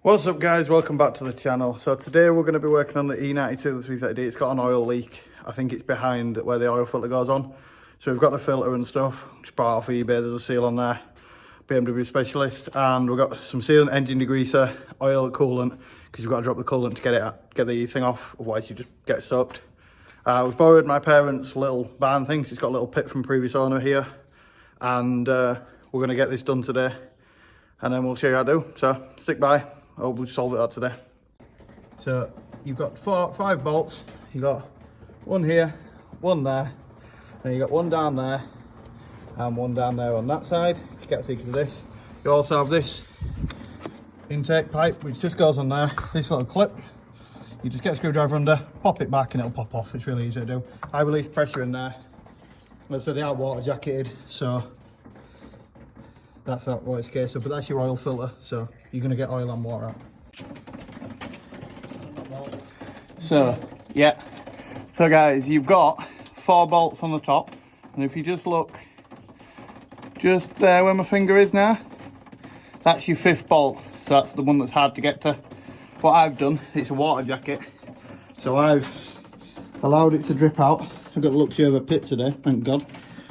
What's up guys, welcome back to the channel. So today we're going to be working on the E92, the 330D. It's got an oil leak. I think it's behind where the oil filter goes on. So we've got the filter and stuff, just bought off eBay, there's a seal on there. BMW specialist, and we've got some sealant, engine degreaser, oil, coolant, because you've got to drop the coolant to get the thing off, otherwise you just get soaked. We've borrowed my parents' little barn things. It's got a little pit from previous owner here, and we're going to get this done today, and then we'll show you how to do. So stick by. I hope we solve it out today. So you've got 5 bolts. You've got one here, one there, then you've got one down there, and one down there on that side. You can't see because of this. You also have this intake pipe, which just goes on there. This little clip. You just get a screwdriver under, pop it back, and it'll pop off. It's really easy to do. I release pressure in there. Let's say they are water jacketed, so that's not what it's case of, but that's your oil filter, so you're going to get oil and water out. So, yeah. So guys, you've got 4 bolts on the top, and if you just look just there where my finger is now, that's your 5th bolt. So that's the one that's hard to get to. What I've done, it's a water jacket, so I've allowed it to drip out. I've got the luxury of a pit today, thank God.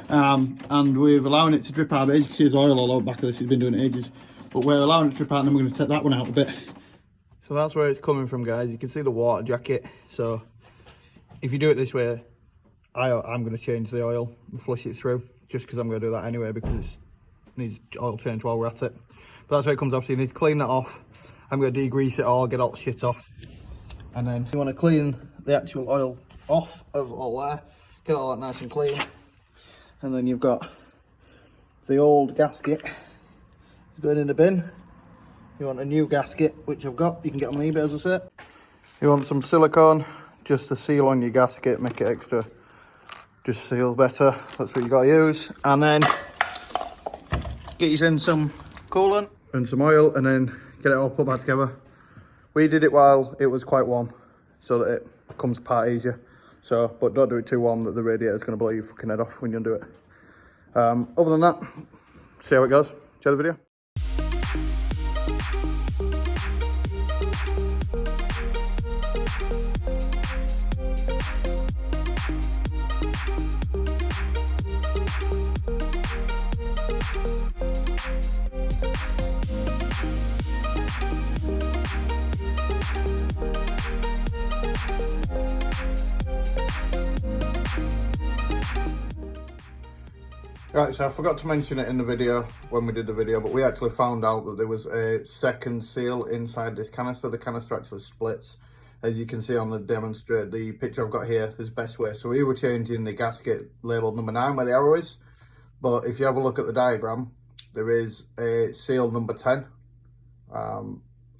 And we're allowing it to drip out. As you can see, there's oil all over the back of this. It's been doing it ages, but we're allowing it to drip out, and then we're going to take that one out a bit. So that's where it's coming from, guys. You can see the water jacket. So if you do it this way, I'm going to change the oil and flush it through, just because I'm going to do that anyway, because it needs oil change while we're at it. But that's where it comes off. So you need to clean that off. I'm going to degrease it all, get all the shit off, and then you want to clean the actual oil off of all there, get all that nice and clean. And then you've got the old gasket going in the bin. You want a new gasket, which I've got. You can get on eBay, as I said. You want some silicone just to seal on your gasket, make it extra, just seal better. That's what you got to use. And then get you in some coolant and some oil, and then get it all put back together. We did it while it was quite warm, so that it comes apart easier. So, but don't do it too warm that the radiator is going to blow your fucking head off when you undo it. Other than that, see how it goes. Enjoy the video. Right, so I forgot to mention it in the video when we did the video, but we actually found out that there was a second seal inside this canister. The canister actually splits. As you can see on the demonstrate, the picture I've got here is best way. So we were changing the gasket labeled number 9 where the arrow is, but if you have a look at the diagram, there is a seal number 10,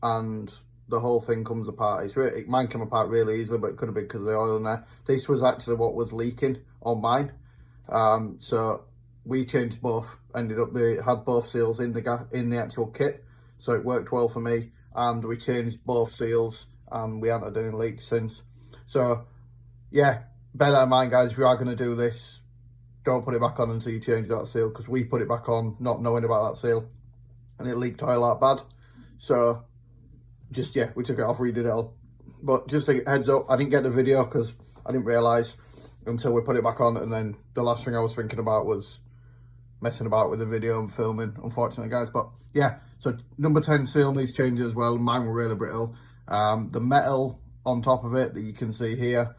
and the whole thing comes apart. Mine came apart really easily, but it could have been because of the oil in there. This was actually what was leaking on mine, so we changed both. Ended up they had both seals in the actual kit, so it worked well for me. And we changed both seals, and we haven't had any leaks since. So yeah, bear that in mind, guys. If you are going to do this, don't put it back on until you change that seal, because we put it back on not knowing about that seal, and it leaked oil out bad. So just, yeah, we took it off, redid it all. But just a heads up, I didn't get the video because I didn't realise until we put it back on, and then the last thing I was thinking about was messing about with the video and filming, unfortunately, guys. But yeah, so number 10 seal needs changes as well. Mine were really brittle. The metal on top of it that you can see here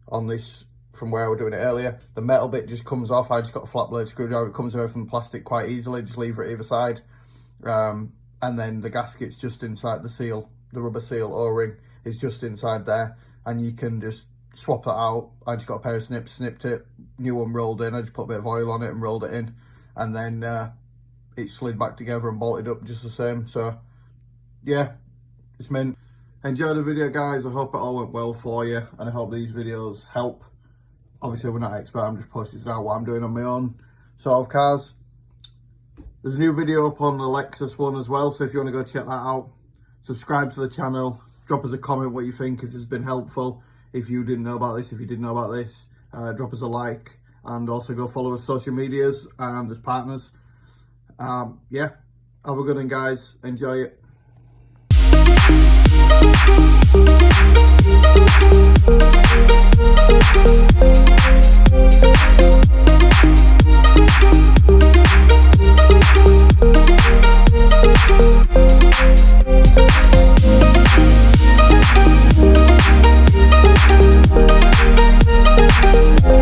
on this, from where we were doing it earlier, the metal bit just comes off. I just got a flat blade screwdriver. It comes away from the plastic quite easily. Just leave it either side. And then the gasket's just inside the seal. The rubber seal O-ring is just inside there, and you can just swap that out. I just got a pair of snips, snipped it, new one rolled in. I just put a bit of oil on it and rolled it in, and then it slid back together and bolted up just the same. So yeah, it's mint. Enjoy the video, guys. I hope it all went well for you, and I hope these videos help. Obviously we're not expert, I'm just posting out what I'm doing on my own sort of cars. There's a new video up on the Lexus one as well, so if you want to go check that out, subscribe to the channel, drop us a comment what you think, if this has been helpful. If you didn't know about this, if you did know about this, drop us a like, and also go follow us social medias and as partners. Yeah, have a good one, guys. Enjoy it.